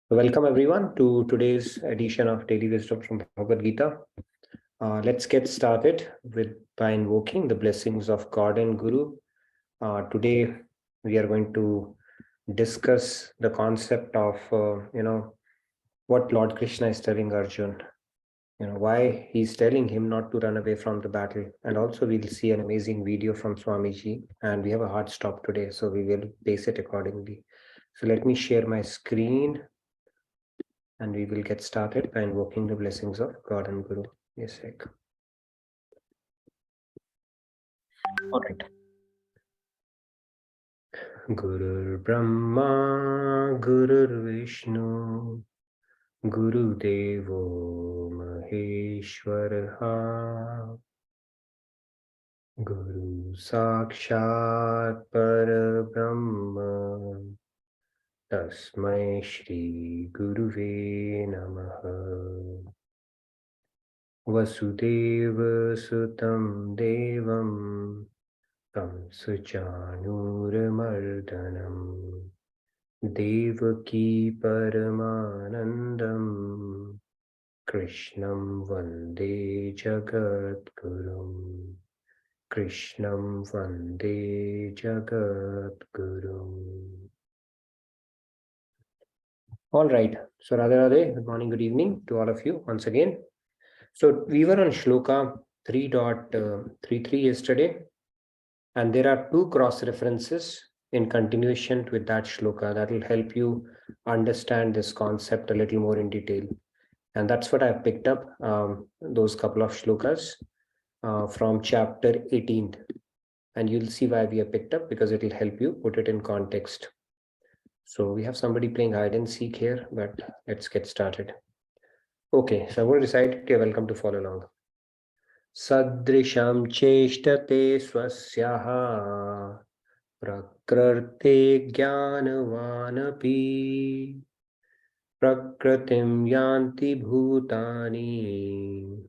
Welcome everyone to today's edition of Daily Wisdom from Bhagavad Gita. Let's get started by invoking the blessings of God and Guru. Today we are going to discuss the concept of what Lord Krishna is telling Arjun. Why he's telling him not to run away from the battle, and also we'll see an amazing video from Swamiji, and we have a hard stop today, so we will pace it accordingly. So let me share my screen and we will get started by invoking the blessings of God and Guru. Yes, sec. All right. Gurur Brahma, Gurur Vishnu, Guru Devo Maheshwaraha, Guru Sakshat Parabrahma, Tasmai Shri Guruve Namaha. Vasudeva Sutam Devam Kamsachanuramardanam Devaki Paramanandam Krishnam Vande Jagadgurum Krishnam Vande Jagadgurum. All right. So Radhe Radhe, good morning, good evening to all of you once again. So we were on Shloka 3.33 yesterday, and there are two cross references in continuation with that shloka that will help you understand this concept a little more in detail. And that's what I've picked up, those couple of shlokas from chapter 18. And you'll see why we have picked up, because it will help you put it in context. So we have somebody playing hide and seek here, but let's get started. Okay, so I'm going to recite. You're welcome to follow along. Sadrisham cheshtate swasyaha prakrte jnanavanapi prakritim yanti bhutani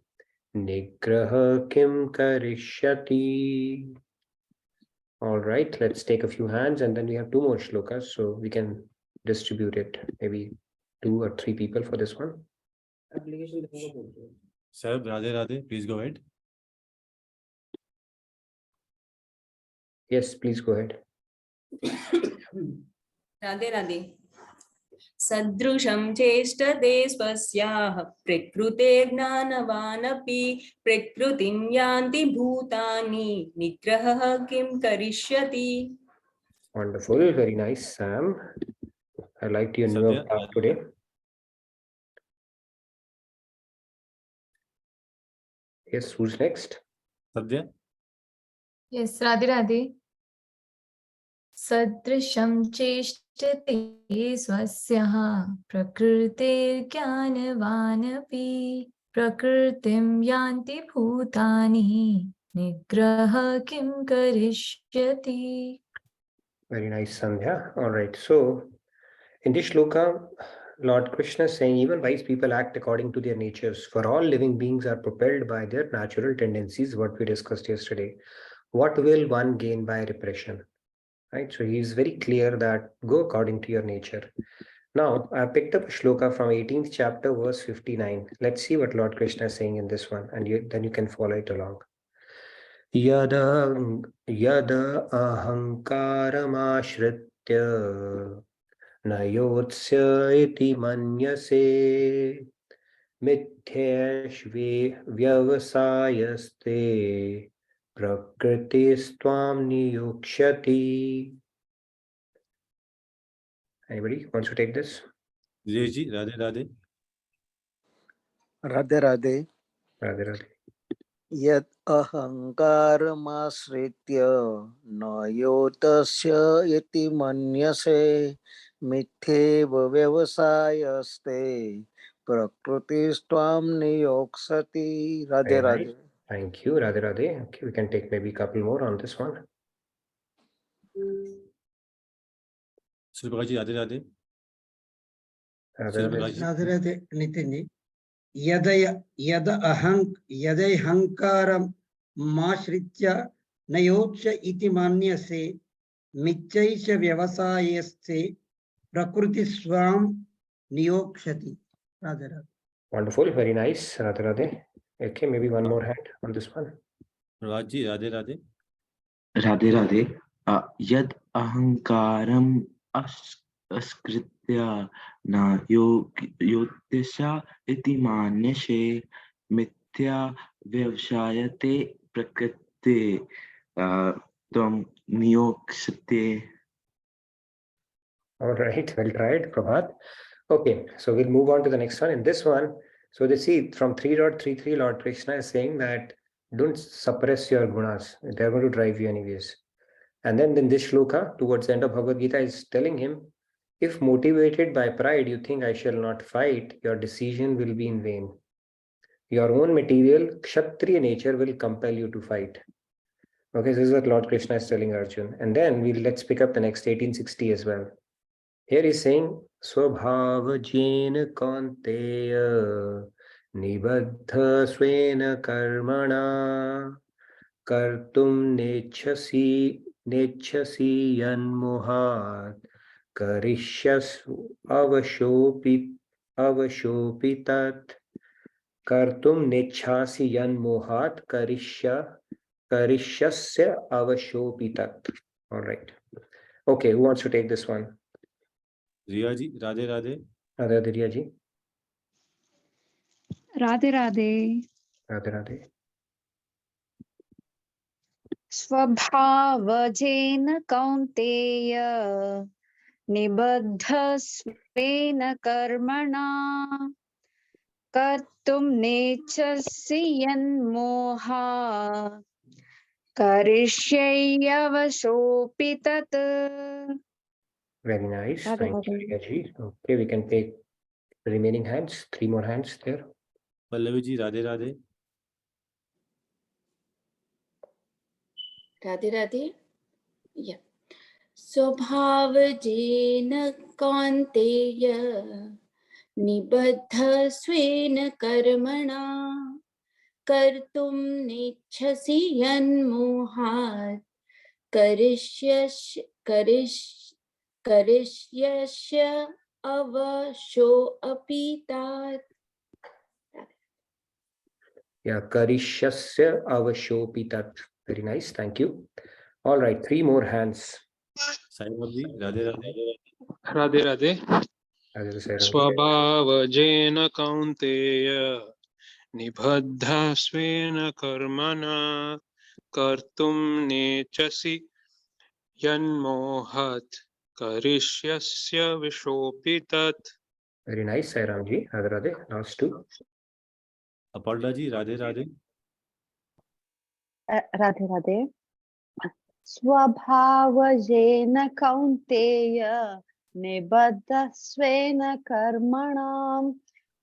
nigraha kim karishyati. All right, let's take a few hands, and then we have two more shlokas, so we can distribute it, maybe 2 or 3 people for this one. Sir, Radhe Radhe, please go ahead. Yes, please go ahead. Radhe Radhe. Sadrusham cheshtade swasyaha prakrute gnanavanapi prakrutim yanti bhutani nigraha kim karishyati. Wonderful, very nice, Sam. I liked your new class today. Yes, who's next? Sadhya. Yes, Radhe Radhe. Sadrisham cheshtate swasyaha prakrite jnanavanapi prakritim yanti bhutani nigraha kim karishyati. Very nice, Sandhya. All right, so in this shloka, Lord Krishna is saying even wise people act according to their natures, for all living beings are propelled by their natural tendencies, what we discussed yesterday. What will one gain by repression? Right, so he's very clear that go according to your nature. Now, I picked up a shloka from 18th chapter, verse 59. Let's see what Lord Krishna is saying in this one, and then you can follow it along. Yada ahankaramashritya nayotsya iti manyase mithyashve vyavasayaste prakritistvam niyukshati. Anybody wants to take this? Dinesh, Radhe Radhe. Radhe Radhe. Radhe Radhe. Yat ahankaramashritya nayotasya iti manyase mithyeva vyavasayaste prakritistvam niyoksati. Radhe Radhe. Thank you, Radhe Radhe. Okay, we can take maybe a couple more on this one. Surabhaji, Radhe Radhe. Radhe Radhe Nitinji. Yada ahankaram mashritya nayotsya iti manyase mityaisha vyavasayaste prakriti swam niyokshati. Radhe Radhe. Wonderful, very nice. Radhe Radhe. Okay, maybe one more hand on this one. Raji, Radhe Radhe. Radhe Radhe. Yad ahankaram askritya na yotisha iti manyashe mithya vyavshayate prakrite tvam niyoksate. All right, well tried, Prabhat. Okay, so we'll move on to the next one. In this one, so they see from 3.33, Lord Krishna is saying that don't suppress your gunas. They're going to drive you anyways. And then in this shloka, towards the end of Bhagavad Gita, is telling him, if motivated by pride, you think I shall not fight, your decision will be in vain. Your own material, Kshatriya nature will compel you to fight. Okay, this is what Lord Krishna is telling Arjun. And then let's pick up the next 1860 as well. Here he's saying, Swabhavajena Kaunteya Nibaddha Swena Karmana Kartum Nechasi Yanmohat Karishyas Avashopitat Kartum Nechasi Yanmohat Karishyasya Avashopitat. All right. Okay, who wants to take this one? Riya ji, Radhe Radhe. Radhe Radhe, Riya ji. Radhe Radhe. Radhe Radhe. Swabhavajena kaunteya nibaddha svena karmana kartum nechasi yanmoha karishyayavashopitat. Very nice. Radhe Thank you, Radhe. Riya ji. Okay, we can take the remaining hands. 3 more hands there. Pallavi ji, Radhe Radhe. Radhe Radhe. Yeah. स्वभावजेन कौन्तेय निबद्धस्वेन कर्मणा कर्तुं नेच्छसि यन्मोहात् करिष्यस्य अवशोऽपि तात. Yeah, Karishyasya Avashopitat. Very nice. Thank you. All right, 3 more hands. Sairab ji, Radhe Radhe. Radhe Radhe. Radhe Radhe, Sairab ji. Swabhavajena kaunteya nibaddha svena karmana kartum nechasi yanmohat karishyasya vishopitat. Very nice, Sairam ji. Radhe Radhe. Last 2. Aparna ji, Radhe Radhe. Radhe Radhe. Swabhavajena kaunteya nibaddha svena karmanam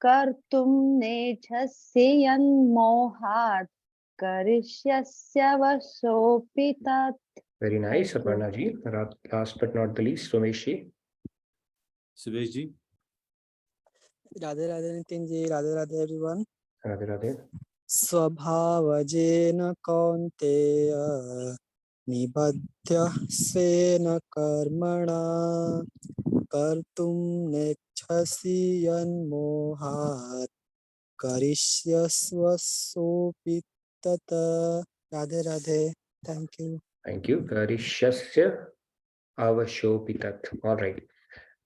kartum nechasi yanmohat karishyasya vasopitat. Very nice, Thank you. Aparna ji. Last but not the least, Somesh ji. Suresh ji. Radhe Radhe Nitin ji, Radhe Radhe everyone. Radhe Radhe. Swabhavajena kaunteya nibaddha svena karmana kartum nechasi yanmohat karishyasvasopitata. Radhe Radhe. Thank you. Thank you. Karishyasya Avashopitat. All right.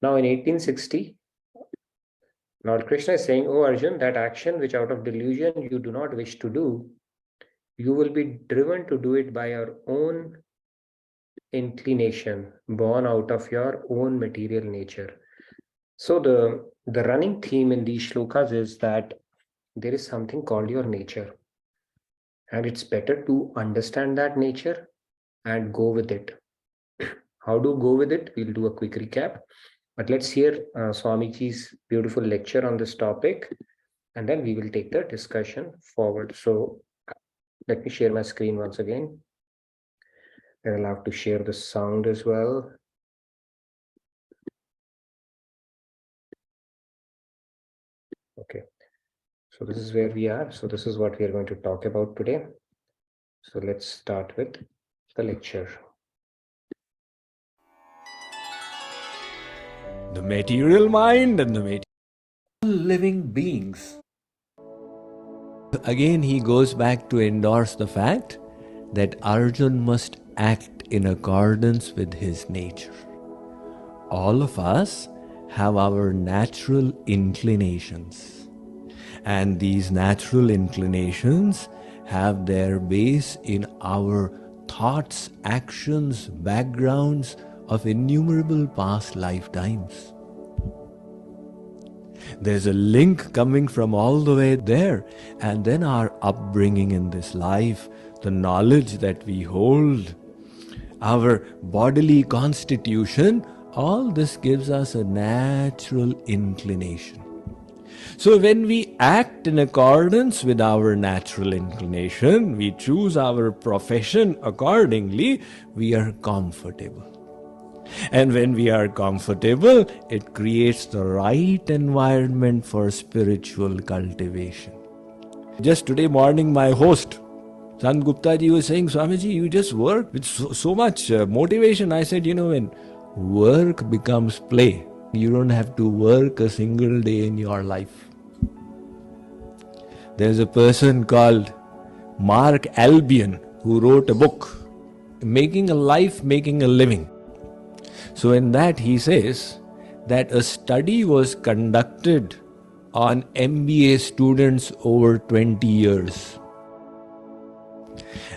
Now in 1860, Lord Krishna is saying, "Oh Arjun, that action which out of delusion you do not wish to do, you will be driven to do it by your own inclination, born out of your own material nature." So the running theme in these shlokas is that there is something called your nature. And it's better to understand that nature and go with it. How to go with it? We'll do a quick recap. But let's hear Swamiji's beautiful lecture on this topic, and then we will take the discussion forward. So let me share my screen once again. We're allowed to share the sound as well. Okay, so this is where we are. So this is what we are going to talk about today. So let's start with the lecture. the material mind and the material living beings. Again, he goes back to endorse the fact that Arjun must act in accordance with his nature. All of us have our natural inclinations, and these natural inclinations have their base in our thoughts, actions, backgrounds of innumerable past lifetimes. There's a link coming from all the way there, and then our upbringing in this life, the knowledge that we hold, our bodily constitution, all this gives us a natural inclination. So when we act in accordance with our natural inclination, we choose our profession accordingly, we are comfortable. And when we are comfortable, it creates the right environment for spiritual cultivation. Just today morning, my host, Sant Gupta ji, was saying, Swamiji, you just work with so much motivation. I said, when work becomes play, you don't have to work a single day in your life. There's a person called Mark Albion who wrote a book, Making a Life, Making a Living. So in that he says that a study was conducted on MBA students over 20 years.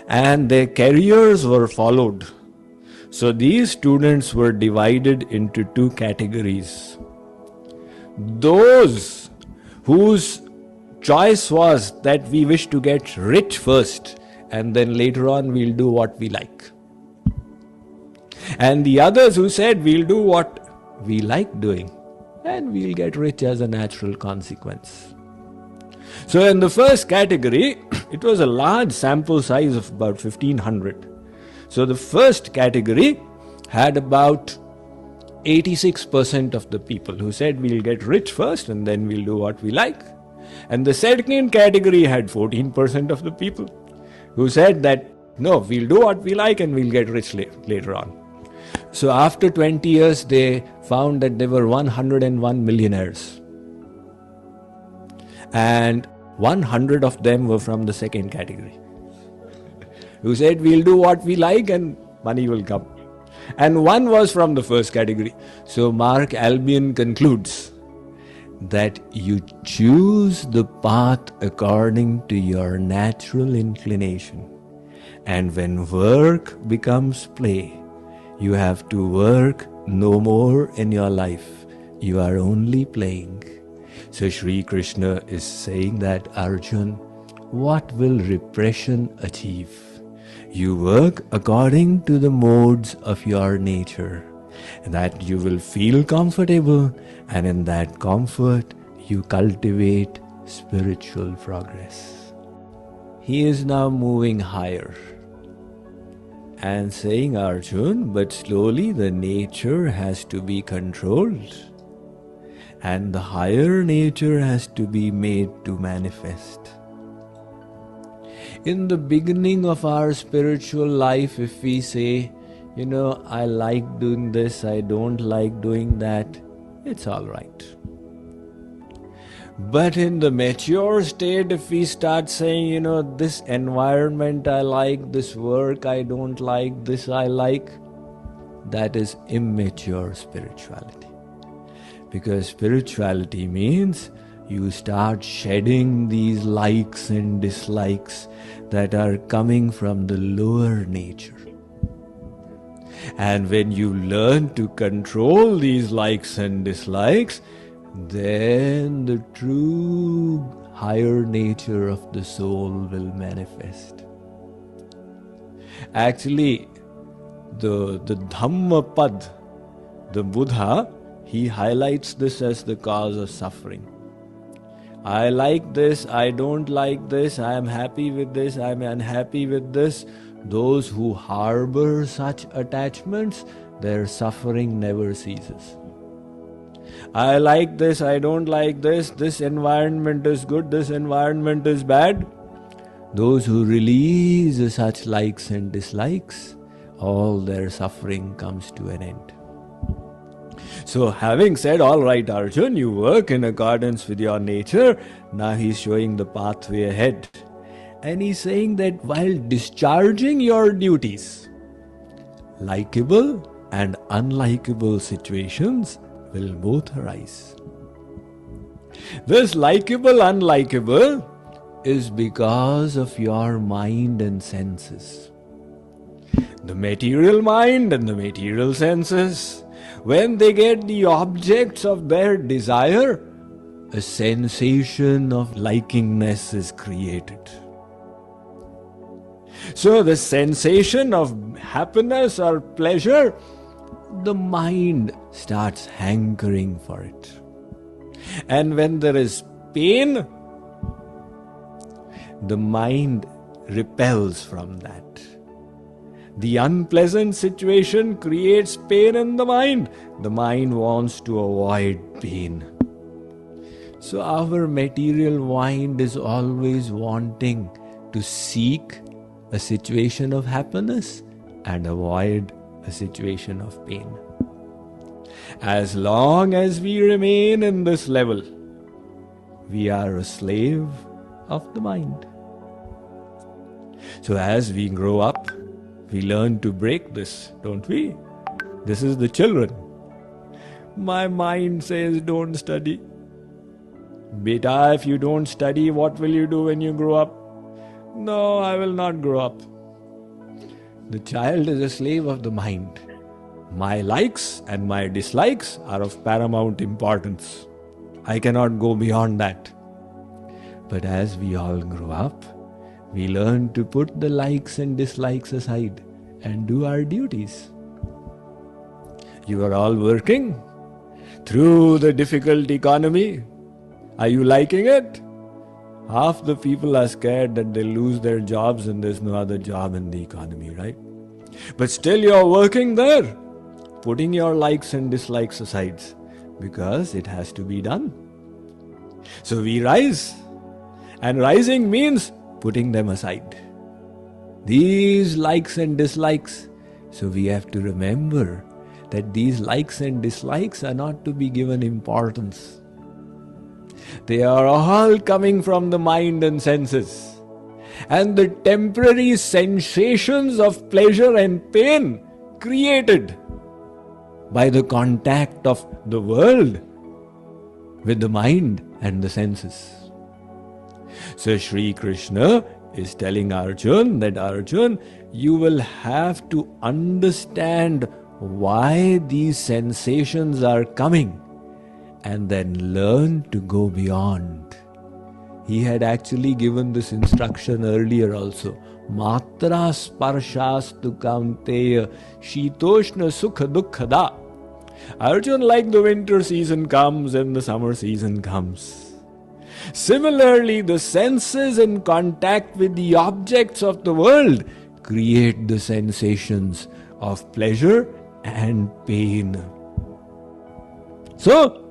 And their careers were followed. So these students were divided into two categories. Those whose choice was that we wish to get rich first, and then later on we'll do what we like. And the others who said we'll do what we like doing, and we'll get rich as a natural consequence. So in the first category, it was a large sample size of about 1500. So the first category had about 86% of the people who said we'll get rich first and then we'll do what we like. And the second category had 14% of the people who said that no, we'll do what we like and we'll get rich later on. So after 20 years, they found that there were 101 millionaires. And 100 of them were from the second category, who said we'll do what we like and money will come. And one was from the first category. So Mark Albion concludes that you choose the path according to your natural inclination. And when work becomes play, you have to work no more in your life. You are only playing. So Sri Krishna is saying that, Arjun, what will repression achieve? You work according to the modes of your nature, and that you will feel comfortable, and in that comfort you cultivate spiritual progress. He is now moving higher and saying, Arjun, but slowly the nature has to be controlled, and the higher nature has to be made to manifest. In the beginning of our spiritual life, if we say, I like doing this, I don't like doing that, it's all right. But in the mature state, if we start saying, this environment I like, this work I don't like, this I like, that is immature spirituality. Because spirituality means you start shedding these likes and dislikes that are coming from the lower nature. And when you learn to control these likes and dislikes, then the true higher nature of the soul will manifest. Actually, the Dhammapad, the Buddha, he highlights this as the cause of suffering. I like this, I don't like this, I am happy with this, I am unhappy with this. Those who harbor such attachments, their suffering never ceases. I like this, I don't like this environment is good, this environment is bad. Those who release such likes and dislikes, all their suffering comes to an end. So having said, all right, Arjun, you work in accordance with your nature, now he's showing the pathway ahead. And he's saying that while discharging your duties, likable and unlikable situations will both arise. This likable, unlikable is because of your mind and senses. The material mind and the material senses, when they get the objects of their desire, a sensation of likingness is created. So the sensation of happiness or pleasure, the mind starts hankering for it. And when there is pain, the mind repels from that. The unpleasant situation creates pain in the mind. The mind wants to avoid pain. So our material mind is always wanting to seek a situation of happiness and avoid a situation of pain. As long as we remain in this level, we are a slave of the mind. So as we grow up, we learn to break this, don't we? This is the children. My mind says don't study. Beta, if you don't study, what will you do when you grow up? No, I will not grow up. The child is a slave of the mind. My likes and my dislikes are of paramount importance. I cannot go beyond that. But as we all grow up, we learn to put the likes and dislikes aside and do our duties. You are all working through the difficult economy. Are you liking it? Half the people are scared that they'll lose their jobs and there's no other job in the economy, right? But still you're working there, putting your likes and dislikes aside because it has to be done. So we rise, and rising means putting them aside. These likes and dislikes. So we have to remember that these likes and dislikes are not to be given importance. They are all coming from the mind and senses. And the temporary sensations of pleasure and pain created by the contact of the world with the mind and the senses. So Sri Krishna is telling Arjun that Arjun, you will have to understand why these sensations are coming and then learn to go beyond. He had actually given this instruction earlier also. Matra sparshastu kaunteya shitoshna sukha dukkhada. Arjun, like the winter season comes and the summer season comes. Similarly, the senses in contact with the objects of the world create the sensations of pleasure and pain. So,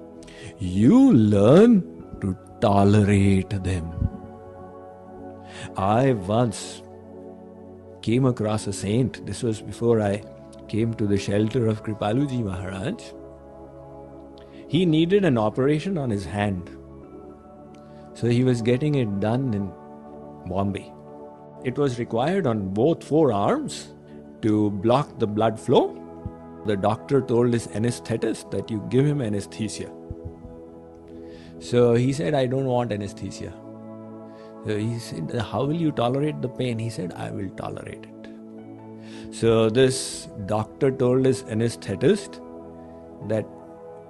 you learn to tolerate them. I once came across a saint. This was before I came to the shelter of Kripaluji Maharaj. He needed an operation on his hand. So he was getting it done in Bombay. It was required on both forearms to block the blood flow. The doctor told his anesthetist that you give him anesthesia. So he said, I don't want anesthesia. So he said, how will you tolerate the pain? He said, I will tolerate it. So this doctor told his anesthetist that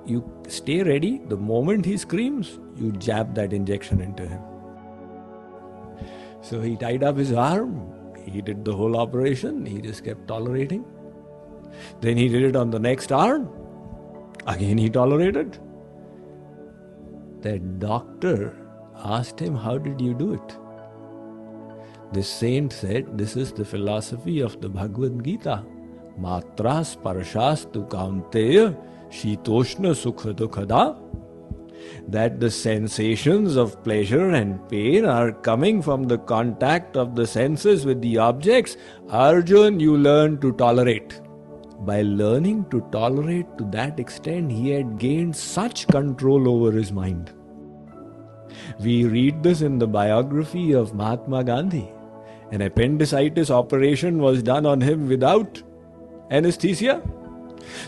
you stay ready. The moment he screams, you jab that injection into him. So he tied up his arm. He did the whole operation. He just kept tolerating. Then he did it on the next arm. Again he tolerated. That doctor asked him, how did you do it? The saint said, this is the philosophy of the Bhagavad Gita. Matra sparshastu kaunteya shitoshna sukha dukhada. That the sensations of pleasure and pain are coming from the contact of the senses with the objects. Arjun, you learn to tolerate. By learning to tolerate to that extent, he had gained such control over his mind. We read this in the biography of Mahatma Gandhi. An appendicitis operation was done on him without anesthesia.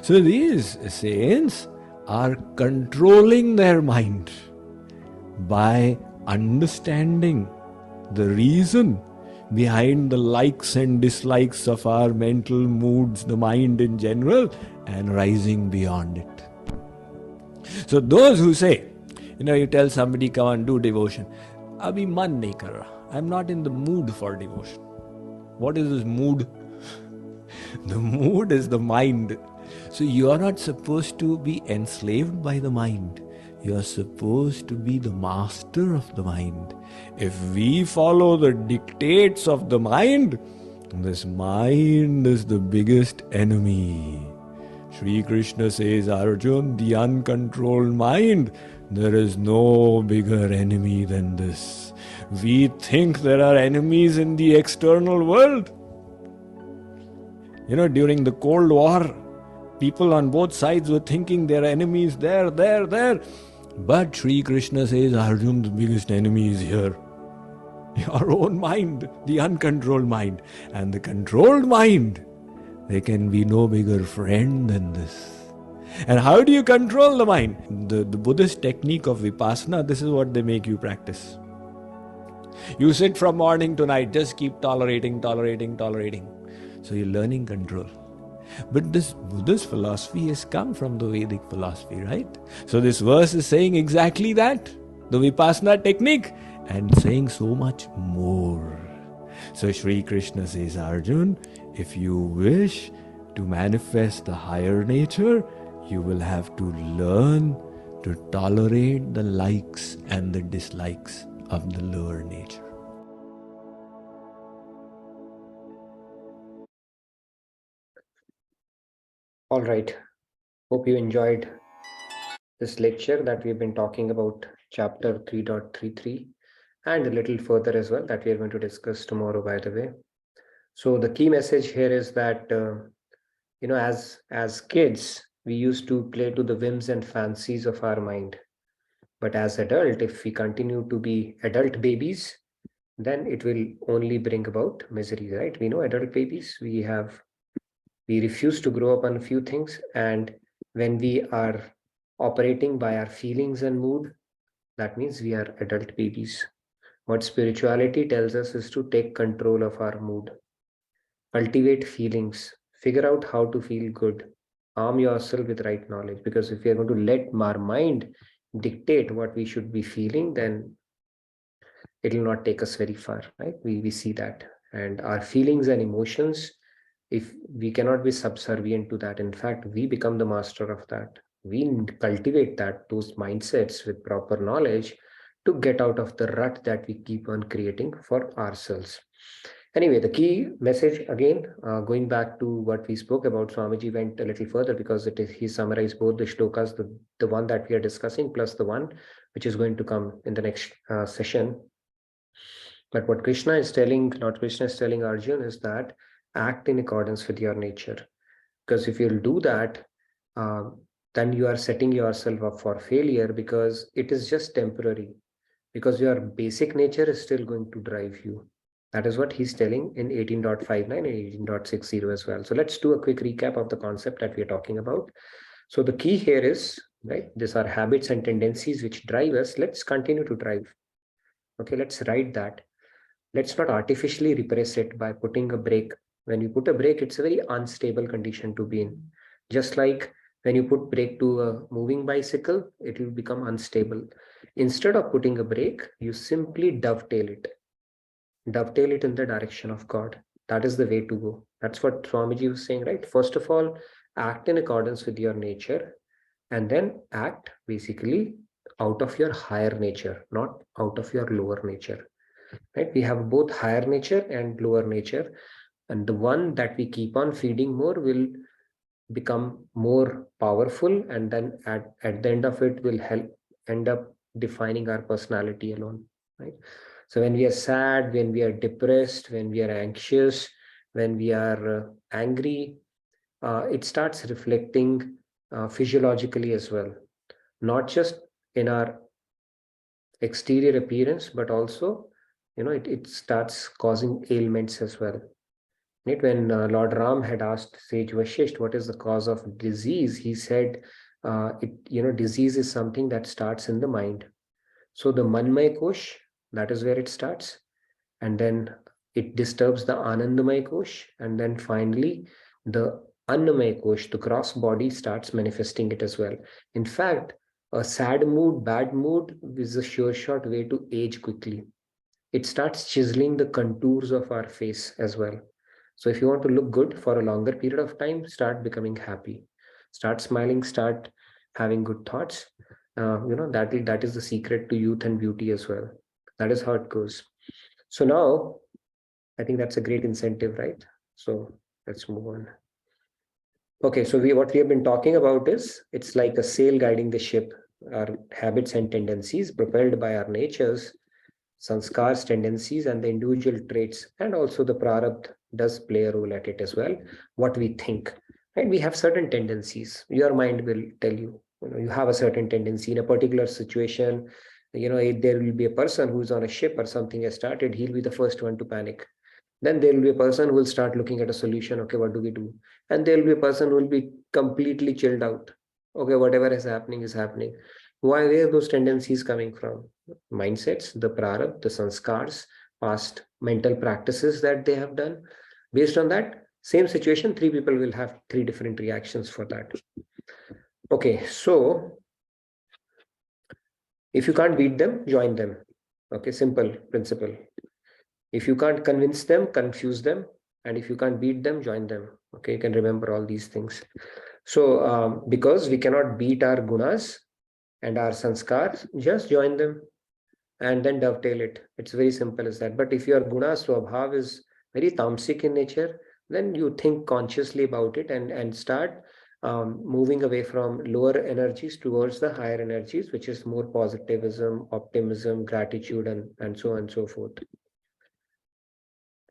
So these saints are controlling their mind by understanding the reason behind the likes and dislikes of our mental moods, the mind in general, and rising beyond it. So those who say, you tell somebody, come and do devotion. Abhi man nahi kar raha. I'm not in the mood for devotion. What is this mood? The mood is the mind. So you are not supposed to be enslaved by the mind. You are supposed to be the master of the mind. If we follow the dictates of the mind, this mind is the biggest enemy. Sri Krishna says, Arjun, the uncontrolled mind, there is no bigger enemy than this. We think there are enemies in the external world. During the Cold War, people on both sides were thinking there are enemies there. But Sri Krishna says, Arjun, the biggest enemy is here. Your own mind, the uncontrolled mind. And the controlled mind, there can be no bigger friend than this. And how do you control the mind? The Buddhist technique of Vipassana, this is what they make you practice. You sit from morning to night, just keep tolerating. So you're learning control. But this Buddhist philosophy has come from the Vedic philosophy, right? So this verse is saying exactly that, the Vipassana technique, and saying so much more. So Sri Krishna says, Arjun, if you wish to manifest the higher nature, you will have to learn to tolerate the likes and the dislikes of the lower nature. All right. Hope you enjoyed this lecture that we've been talking about chapter 3.33 and a little further as well that we are going to discuss tomorrow, by the way. So the key message here is that, as kids, we used to play to the whims and fancies of our mind. But as adult, if we continue to be adult babies, then it will only bring about misery, right? We know adult babies, we refuse to grow up on a few things. And when we are operating by our feelings and mood, that means we are adult babies. What spirituality tells us is to take control of our mood, cultivate feelings, figure out how to feel good, arm yourself with right knowledge. Because if we are going to let our mind dictate what we should be feeling, then it will not take us very far, right? We see that. And our feelings and emotions, if we cannot be subservient to that, in fact, we become the master of that. We cultivate those mindsets with proper knowledge to get out of the rut that we keep on creating for ourselves. Anyway, the key message again, going back to what we spoke about, Swamiji went a little further because he summarized both the shlokas, the one that we are discussing plus the one which is going to come in the next session. But what Krishna is telling Arjun is that act in accordance with your nature. Because if you'll do that, then you are setting yourself up for failure, because it is just temporary, because your basic nature is still going to drive you. That is what he's telling in 18.59 and 18.60 as well. So let's do a quick recap of the concept that we are talking about. So the key here is, right, these are habits and tendencies which drive us. Let's continue to drive. Okay, let's write that. Let's not artificially repress it by putting a brake. When you put a brake, it's a very unstable condition to be in. Just like when you put brake to a moving bicycle, it will become unstable. Instead of putting a brake, you simply dovetail it. Dovetail it in the direction of God. That is the way to go. That's what Swamiji was saying, right? First of all, act in accordance with your nature, and then act basically out of your higher nature, not out of your lower nature. Right? We have both higher nature and lower nature, and the one that we keep on feeding more will become more powerful, and then at the end of it will end up defining our personality alone, right? So when we are sad, when we are depressed, when we are anxious, when we are angry, it starts reflecting physiologically as well, not just in our exterior appearance, but also, it starts causing ailments as well. Right? When Lord Ram had asked Sage Vashisht, what is the cause of disease? He said, disease is something that starts in the mind. So the Manmay Kosh, that is where it starts. And then it disturbs the Anandamay Kosh. And then finally, the Annamay Kosh, the cross body, starts manifesting it as well. In fact, a sad mood, bad mood is a sure shot way to age quickly. It starts chiseling the contours of our face as well. So if you want to look good for a longer period of time, start becoming happy, start smiling, start having good thoughts. That is the secret to youth and beauty as well. That is how it goes. So now I think that's a great incentive, right? So let's move on. Okay, so what we have been talking about is, it's like a sail guiding the ship. Our habits and tendencies propelled by our natures, sanskars, tendencies, and the individual traits, and also the prarabdha does play a role at it as well. What we think, right? We have certain tendencies. Your mind will tell you, you have a certain tendency in a particular situation. There will be a person who's on a ship or something has started. He'll be the first one to panic. Then there will be a person who will start looking at a solution. Okay, what do we do? And there will be a person who will be completely chilled out. Okay, whatever is happening is happening. Where are those tendencies coming from? Mindsets, the prarabdha, the sanskars, past mental practices that they have done. Based on that, same situation, three people will have three different reactions for that. Okay, so if you can't beat them, join them. Okay, simple principle. If you can't convince them, confuse them. And if you can't beat them, join them. Okay, you can remember all these things. So because we cannot beat our gunas and our sanskars, just join them and then dovetail it. It's very simple as that. But if your guna swabhav is very tamasic in nature, then you think consciously about it and start moving away from lower energies towards the higher energies, which is more positivism, optimism, gratitude, and so on and so forth.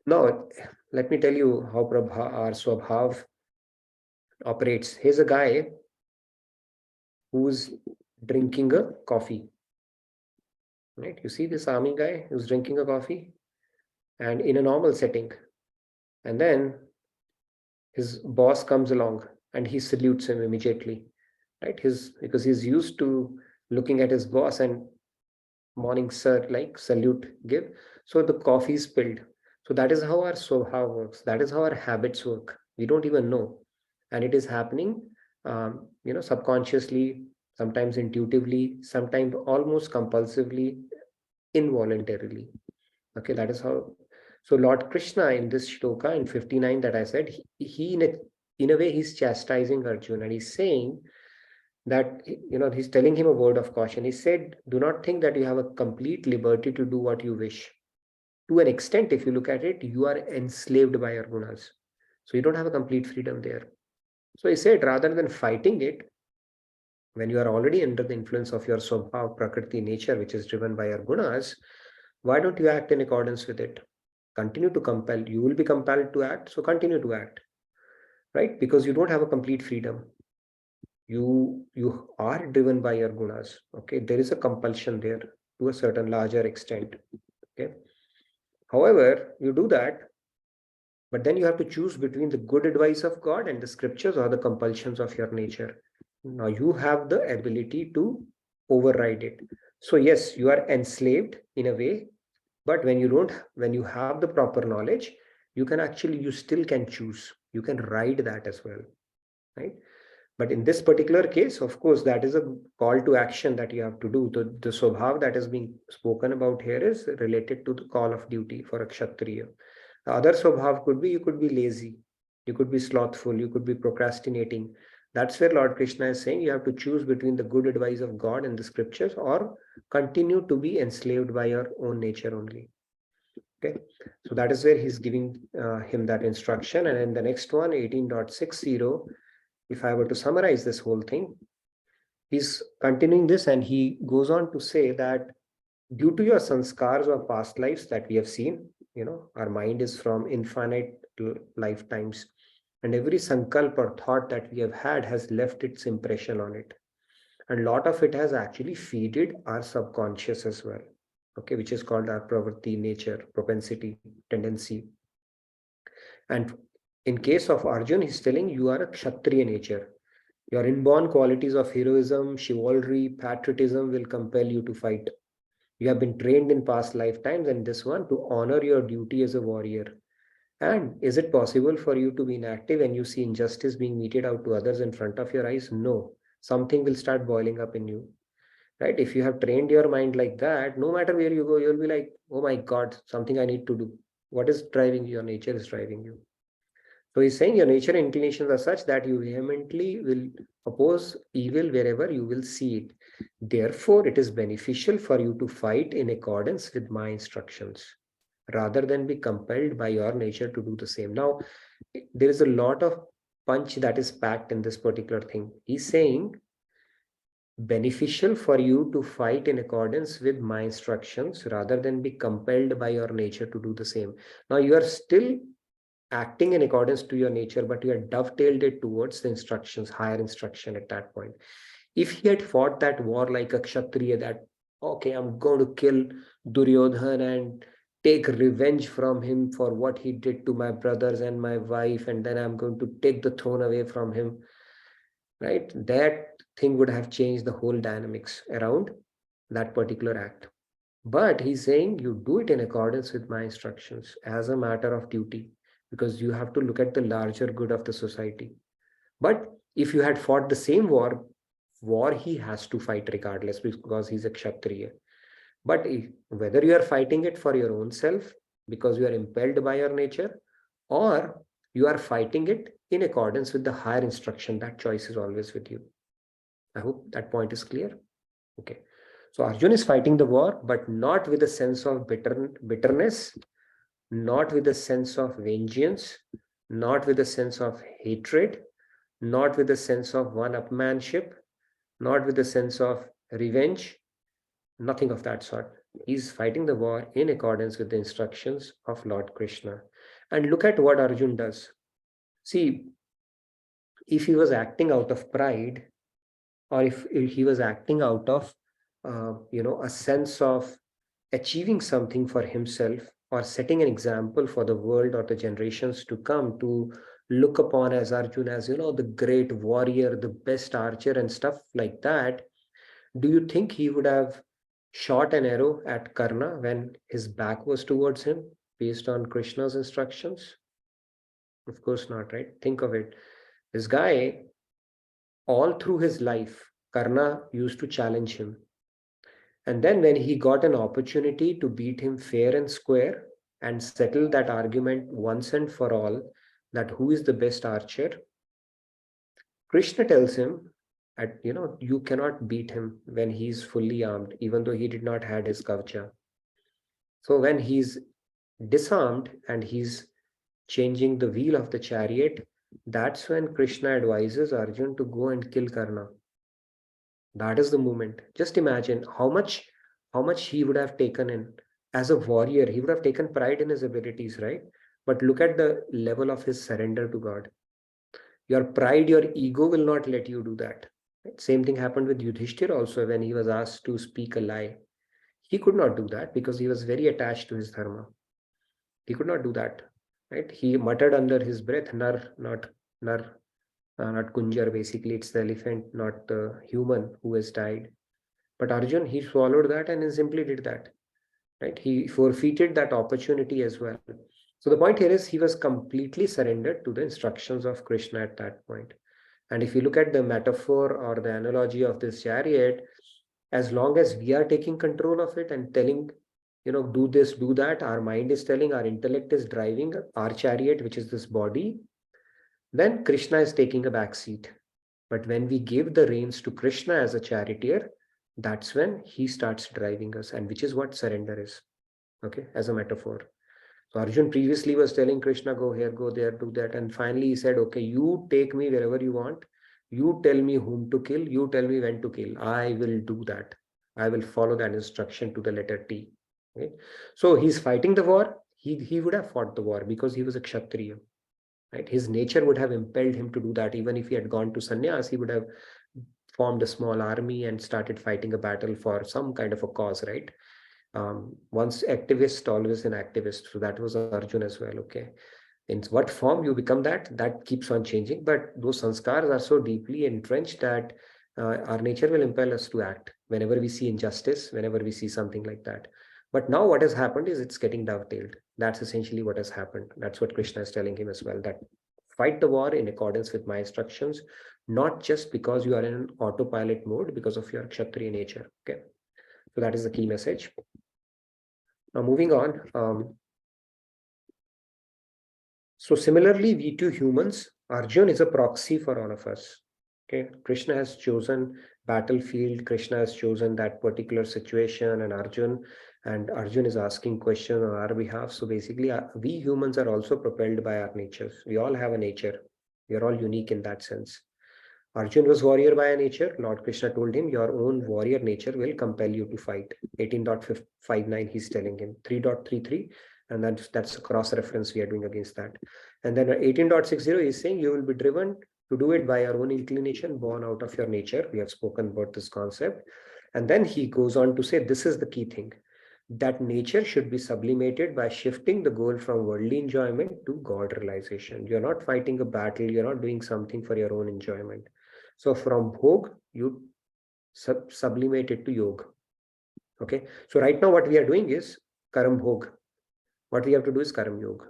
Now, let me tell you how our swabhav operates. Here's a guy who's drinking a coffee. Right? You see this army guy who's drinking a coffee, and in a normal setting. And then his boss comes along and he salutes him immediately. Right? Because he's used to looking at his boss and morning sir, like salute, give. So the coffee is spilled. So that is how our swabhav works. That is how our habits work. We don't even know. And it is happening, subconsciously, sometimes intuitively, sometimes almost compulsively, involuntarily. Okay, that is how. So Lord Krishna in this shloka in 59 that I said, he in a way, he's chastising Arjuna, and he's saying that, he's telling him a word of caution. He said, do not think that you have a complete liberty to do what you wish. To an extent, if you look at it, you are enslaved by your gunas. So you don't have a complete freedom there. So he said, rather than fighting it, when you are already under the influence of your swabhav, prakriti, nature, which is driven by your gunas, why don't you act in accordance with it? Continue to compel. You will be compelled to act, so continue to act, right? Because you don't have a complete freedom. You are driven by your gunas. Okay, there is a compulsion there to a certain larger extent. Okay, however, you do that, but then you have to choose between the good advice of God and the scriptures or the compulsions of your nature. Now you have the ability to override it. So yes, you are enslaved in a way, but when you have the proper knowledge, you still can choose. You can ride that as well, right? But in this particular case, of course, that is a call to action that you have to do. The swabhav that is being spoken about here is related to the call of duty for a kshatriya. The other swabhav could be, you could be lazy, you could be slothful, you could be procrastinating. That's where Lord Krishna is saying you have to choose between the good advice of God and the scriptures, or continue to be enslaved by your own nature only. Okay, so that is where he's giving him that instruction. And in the next one, 18.60, if I were to summarize this whole thing, he's continuing this, and he goes on to say that due to your sanskars or past lives that we have seen, our mind is from infinite lifetimes. And every sankalp or thought that we have had has left its impression on it. And a lot of it has actually feeded our subconscious as well, okay, which is called our pravritti, nature, propensity, tendency. And in case of Arjun, he's telling you are a kshatriya nature. Your inborn qualities of heroism, chivalry, patriotism will compel you to fight. You have been trained in past lifetimes and this one to honor your duty as a warrior. And is it possible for you to be inactive when you see injustice being meted out to others in front of your eyes? No. Something will start boiling up in you, right? If you have trained your mind like that, no matter where you go, you'll be like, oh my God, something I need to do. What is driving you? Your nature is driving you. So he's saying your nature and inclinations are such that you vehemently will oppose evil wherever you will see it. Therefore, it is beneficial for you to fight in accordance with my instructions rather than be compelled by your nature to do the same. Now, there is a lot of punch that is packed in this particular thing. He's saying beneficial for you to fight in accordance with my instructions rather than be compelled by your nature to do the same. Now, you are still acting in accordance to your nature, but you had dovetailed it towards the instructions, higher instruction at that point. If he had fought that war like a kshatriya, that, okay, I'm going to kill Duryodhan and take revenge from him for what he did to my brothers and my wife, and then I'm going to take the throne away from him, right? That thing would have changed the whole dynamics around that particular act. But he's saying you do it in accordance with my instructions as a matter of duty, because you have to look at the larger good of the society. But if you had fought the same war he has to fight regardless because he's a kshatriya. But whether you are fighting it for your own self because you are impelled by your nature, or you are fighting it in accordance with the higher instruction, that choice is always with you. I hope that point is clear. Okay. So Arjun is fighting the war, but not with a sense of bitterness, not with a sense of vengeance, not with a sense of hatred, not with a sense of one-upmanship, not with a sense of revenge, nothing of that sort. He's fighting the war in accordance with the instructions of Lord Krishna. And look at what Arjun does. See, if he was acting out of pride, or if he was acting out of a sense of achieving something for himself or setting an example for the world or the generations to come to look upon as Arjun as the great warrior, the best archer and stuff like that, do you think he would have shot an arrow at Karna when his back was towards him based on Krishna's instructions? Of course not, right? Think of it. This guy, all through his life, Karna used to challenge him. And then when he got an opportunity to beat him fair and square and settle that argument once and for all, that who is the best archer, Krishna tells him you cannot beat him when he's fully armed, even though he did not had his kavcha. So when he's disarmed and he's changing the wheel of the chariot, that's when Krishna advises Arjun to go and kill Karna. That is the moment. Just imagine how much he would have taken in as a warrior. He would have taken pride in his abilities, right? But look at the level of his surrender to God. Your pride, your ego will not let you do that. Right? Same thing happened with Yudhishthir also when he was asked to speak a lie. He could not do that because he was very attached to his dharma. He could not do that. Right? He muttered under his breath, Nar, not Kunjar. Basically, it's the elephant, not the human who has died. But Arjun, he swallowed that and he simply did that. Right? He forfeited that opportunity as well. So the point here is he was completely surrendered to the instructions of Krishna at that point. And if you look at the metaphor or the analogy of this chariot, as long as we are taking control of it and telling, do this, do that, our mind is telling, our intellect is driving our chariot, which is this body, then Krishna is taking a back seat. But when we give the reins to Krishna as a charioteer, that's when he starts driving us, and which is what surrender is, okay, as a metaphor. So Arjun previously was telling Krishna, go here, go there, do that. And finally he said, okay, you take me wherever you want. You tell me whom to kill. You tell me when to kill. I will do that. I will follow that instruction to the letter T. Okay? So he's fighting the war. He would have fought the war because he was a Kshatriya. right? His nature would have impelled him to do that. Even if he had gone to sannyas, he would have formed a small army and started fighting a battle for some kind of a cause, right? Once activist, always an activist. So that was Arjun as well. Okay, in what form you become, that keeps on changing, but those sanskars are so deeply entrenched that our nature will impel us to act whenever we see injustice, whenever we see something like that. But now what has happened is it's getting dovetailed. That's essentially what has happened. That's what Krishna is telling him as well, that fight the war in accordance with my instructions, not just because you are in an autopilot mode because of your kshatriya nature. Okay, so that is the key message. Now moving on. So similarly, we two humans, Arjun is a proxy for all of us. Okay, Krishna has chosen battlefield, Krishna has chosen that particular situation, and Arjun is asking questions on our behalf. So basically, we humans are also propelled by our natures. We all have a nature. We are all unique in that sense. Arjun was warrior by nature. Lord Krishna told him, your own warrior nature will compel you to fight. 18.59, he's telling him. 3.33, and that's a cross reference we are doing against that. And then 18.60 is saying you will be driven to do it by your own inclination, born out of your nature. We have spoken about this concept. And then he goes on to say, this is the key thing, that nature should be sublimated by shifting the goal from worldly enjoyment to God realization. You're not fighting a battle. You're not doing something for your own enjoyment. So from bhog, you sublimate it to yoga. Okay. So right now what we are doing is karam bhog. What we have to do is karam yoga.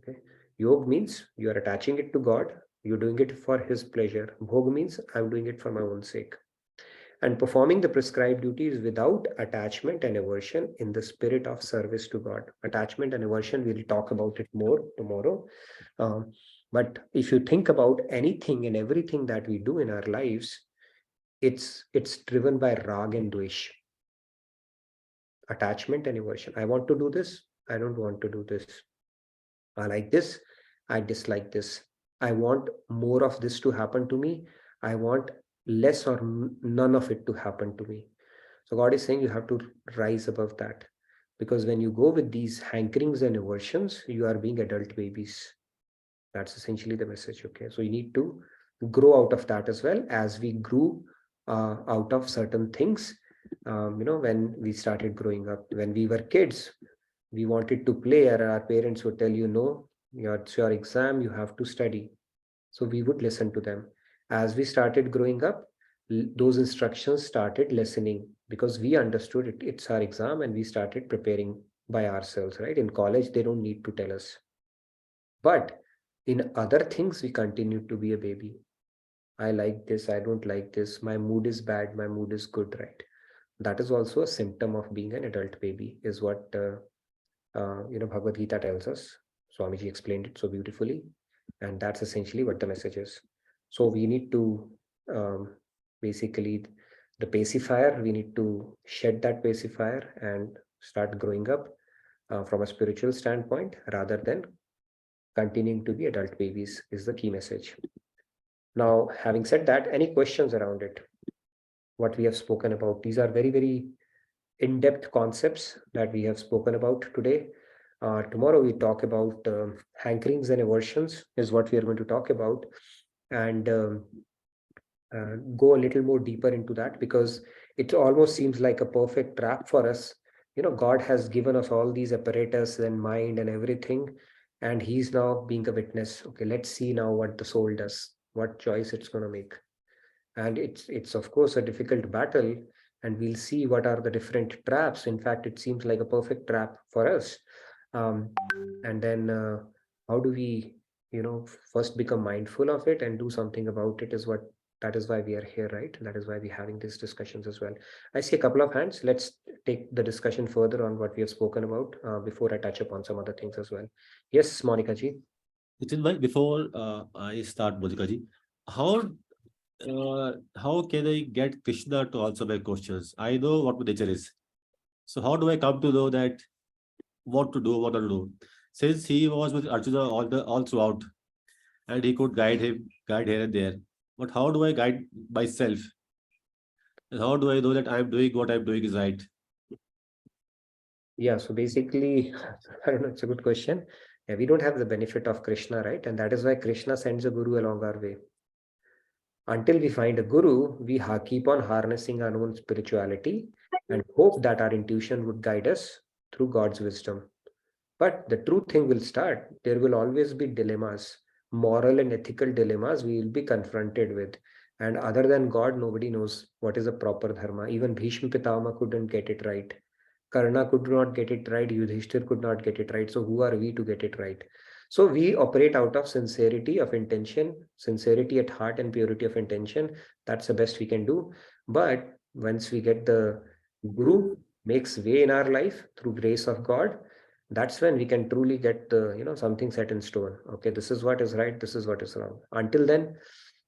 Okay. Yoga means you are attaching it to God. You're doing it for his pleasure. Bhog means I'm doing it for my own sake. And performing the prescribed duties without attachment and aversion in the spirit of service to God. Attachment and aversion, we'll talk about it more tomorrow. But if you think about anything and everything that we do in our lives, it's driven by rag and dvesh. Attachment and aversion. I want to do this. I don't want to do this. I like this. I dislike this. I want more of this to happen to me. I want less or none of it to happen to me. So God is saying you have to rise above that, because when you go with these hankerings and aversions, you are being adult babies. That's essentially the message. Okay, so you need to grow out of that as well, as we grew out of certain things. When we started growing up, when we were kids, we wanted to play, and our parents would tell you, no, it's your exam, you have to study. So we would listen to them. As we started growing up, those instructions started lessening, because we understood it's our exam, and we started preparing by ourselves, right? In college, they don't need to tell us. But in other things, we continue to be a baby. I like this, I don't like this, my mood is bad, my mood is good, right? That is also a symptom of being an adult baby, is what Bhagavad Gita tells us. Swamiji explained it so beautifully, and that's essentially what the message is. So we need to basically, the pacifier, we need to shed that pacifier and start growing up from a spiritual standpoint, rather than continuing to be adult babies, is the key message. Now, having said that, any questions around it? What we have spoken about, these are very, very in-depth concepts that we have spoken about today. Tomorrow we talk about hankerings and aversions is what we are going to talk about, and go a little more deeper into that, because it almost seems like a perfect trap for us. God has given us all these apparatus and mind and everything, and he's now being a witness. Okay, let's see now what the soul does, what choice it's going to make. And it's of course a difficult battle, and we'll see what are the different traps. In fact, it seems like a perfect trap for us. And then how do we first become mindful of it and do something about it, that is why we are here, right? That is why we're having these discussions as well. I see a couple of hands. Let's take the discussion further on what we have spoken about before I touch upon some other things as well. Yes, Monica ji. Before I start, Monica ji, how can I get Krishna to answer my questions? I know what my nature is. So how do I come to know that what to do, what to do? Since he was with Arjuna all throughout, and he could guide here and there. But how do I guide myself? And how do I know that I'm doing what I'm doing is right? Yeah, so basically, I don't know, it's a good question. We don't have the benefit of Krishna, right? And that is why Krishna sends a guru along our way. Until we find a guru, we keep on harnessing our own spirituality and hope that our intuition would guide us through God's wisdom. But the true thing will start. There will always be dilemmas, moral and ethical dilemmas we will be confronted with. And other than God, nobody knows what is a proper dharma. Even Bhishma Pitama couldn't get it right. Karna could not get it right. Yudhishthir could not get it right. So who are we to get it right? So we operate out of sincerity of intention, sincerity at heart and purity of intention. That's the best we can do. But once we get the guru makes way in our life through grace of God, that's when we can truly get the, something set in stone. Okay, this is what is right, this is what is wrong. Until then,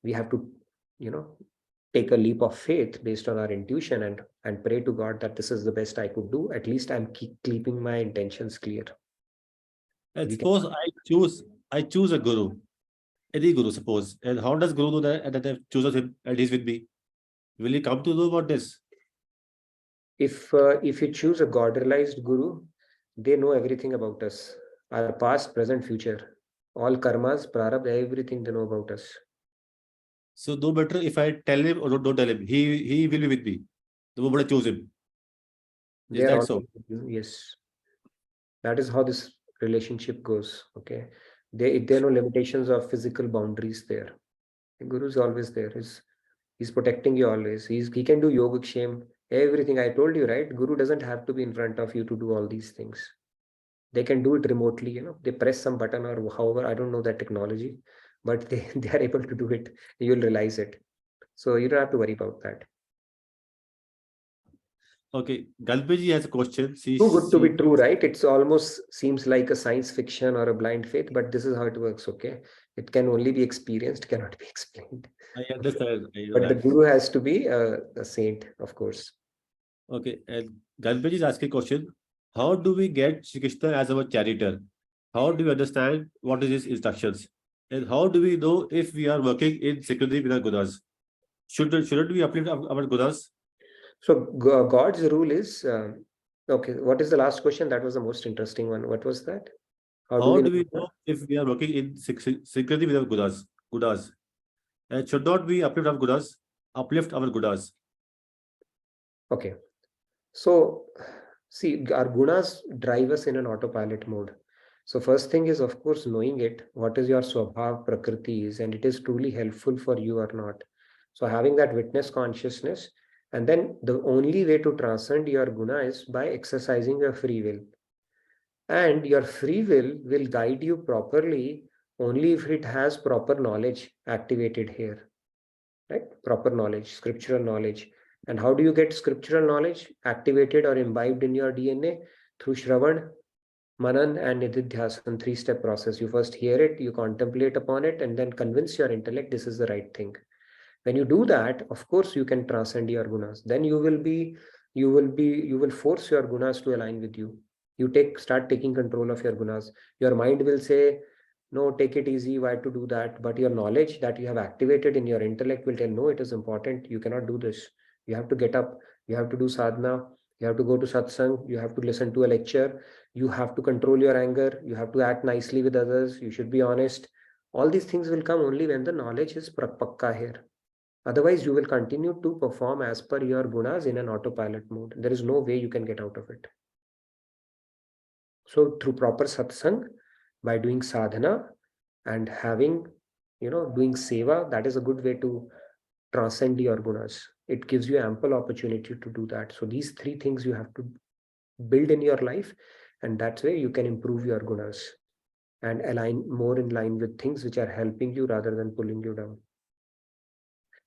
we have to, take a leap of faith based on our intuition and pray to God that this is the best I could do. At least I'm keeping my intentions clear. And suppose I choose a guru, any guru, suppose. And how does guru know that I've chosen him and he's with me? Will he come to know about this? If you choose a God-realized guru, they know everything about us, our past, present, future, all karmas, prarabdha, everything they know about us. So no matter if I tell him or don't tell him, he will be with me. The moment I choose him. Is that so? Yes. That is how this relationship goes. Okay. There are no limitations of physical boundaries there. The guru is always there. He's protecting you always. He can do yogakshema, everything. I told you, right? Guru doesn't have to be in front of you to do all these things. They can do it remotely, they press some button or however, I don't know that technology, but they are able to do it. You'll realize it. So you don't have to worry about that. Okay, Galpeji has a question. Too good to be true, right? It's almost seems like a science fiction or a blind faith, but this is how it works, okay? It can only be experienced, cannot be explained. I understand. But the guru has to be a saint, of course. Okay, and Galpeji is asking a question. How do we get Shri Krishna as our charioteer? How do we understand what is his instructions? And how do we know if we are working in security with our gunas? Shouldn't we uplift our gunas? So God's rule is, okay, what is the last question? That was the most interesting one. What was that? How do we know if we are working in security with our gunas? And should not we uplift our gunas? Okay. So see, our gunas drive us in an autopilot mode. So first thing is, of course, knowing what is your swabhav prakriti is, and it is truly helpful for you or not. So having that witness consciousness, and then the only way to transcend your guna is by exercising your free will. And your free will guide you properly only if it has proper knowledge activated here, right? Proper knowledge, scriptural knowledge. And how do you get scriptural knowledge activated or imbibed in your DNA? Through Shravan, Manan, and Nididhyasan, three-step process. You first hear it, you contemplate upon it, and then convince your intellect this is the right thing. When you do that, of course, you can transcend your gunas. Then you will force your gunas to align with you. You start taking control of your gunas. Your mind will say, no, take it easy, why to do that? But your knowledge that you have activated in your intellect will tell, no, it is important. You cannot do this. You have to get up. You have to do sadhana. You have to go to satsang. You have to listen to a lecture. You have to control your anger. You have to act nicely with others. You should be honest. All these things will come only when the knowledge is pakka here. Otherwise, you will continue to perform as per your gunas in an autopilot mode. There is no way you can get out of it. So through proper satsang, by doing sadhana and having, doing seva, that is a good way to transcend your gunas. It gives you ample opportunity to do that. So these three things you have to build in your life, and that's where you can improve your gunas and align more in line with things which are helping you rather than pulling you down.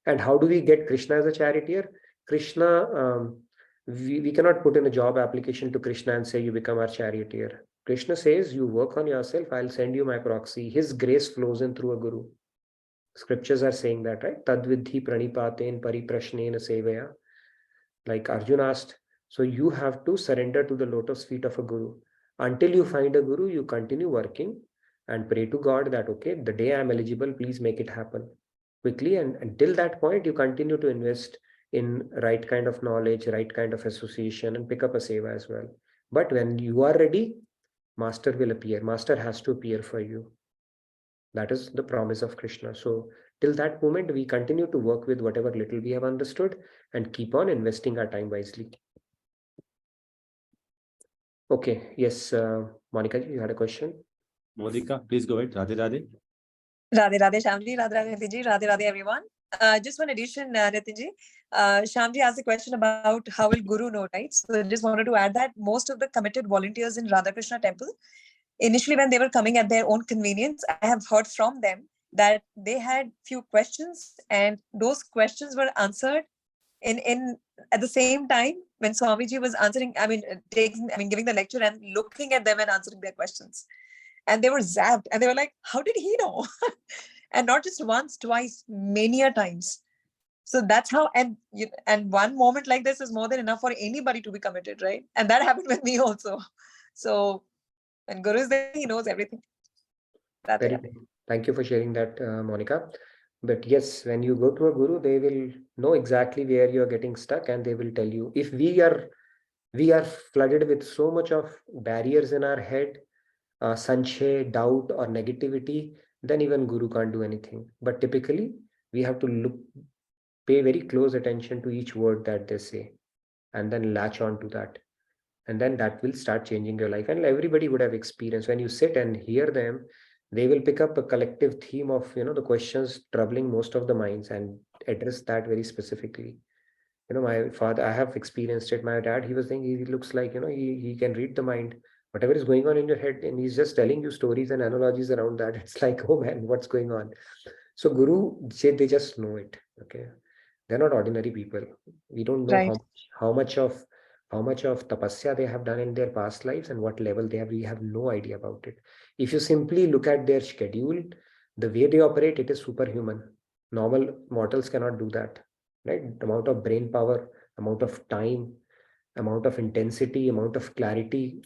And how do we get Krishna as a charioteer? Krishna, we cannot put in a job application to Krishna and say you become our charioteer. Krishna says you work on yourself, I'll send you my proxy. His grace flows in through a guru. Scriptures are saying that, right? Tadvidhi pranipaten pariprashnena sevaya. Like Arjuna asked, so you have to surrender to the lotus feet of a guru. Until you find a guru, you continue working and pray to God that, okay, the day I'm eligible, please make it happen quickly. And until that point, you continue to invest in right kind of knowledge, right kind of association, and pick up a seva as well. But when you are ready, master will appear. Master has to appear for you. That is the promise of Krishna. So till that moment, we continue to work with whatever little we have understood and keep on investing our time wisely. Okay. Yes, Monica, you had a question? Monica, please go ahead. Radhe Radhe. Radhe Radhe Shamji, Radhe Radhe Nitinji, Radhe Radhe everyone. Just one addition, Nitinji. Shamji asked a question about how will Guru know, right? So I just wanted to add that most of the committed volunteers in Radha Krishna temple, initially when they were coming at their own convenience, I have heard from them that they had few questions and those questions were answered in at the same time when Swamiji was answering, giving the lecture and looking at them and answering their questions. And they were zapped and they were like, how did he know? And not just once, twice, many a times. So that's how, and one moment like this is more than enough for anybody to be committed, right? And that happened with me also. So when Guru is there, he knows everything. Very good. Thank you for sharing that, Monica. But yes, when you go to a guru, they will know exactly where you are getting stuck, and they will tell you. If we are flooded with so much of barriers in our head, sanchay, doubt, or negativity, then even guru can't do anything. But typically, we have to pay very close attention to each word that they say, and then latch on to that. And then that will start changing your life. And everybody would have experience when you sit and hear them, they will pick up a collective theme of the questions troubling most of the minds and address that very specifically. My father, I have experienced it. My dad, he was saying he looks like he can read the mind, whatever is going on in your head, and he's just telling you stories and analogies around that. It's like, oh man, what's going on? So guru, they just know it. Okay, they're not ordinary people. We don't know Right. how much of tapasya they have done in their past lives and what level they have. We have no idea about it. If you simply look at their schedule, the way they operate, it is superhuman. Normal mortals cannot do that, right? The amount of brain power, amount of time, amount of intensity, amount of clarity,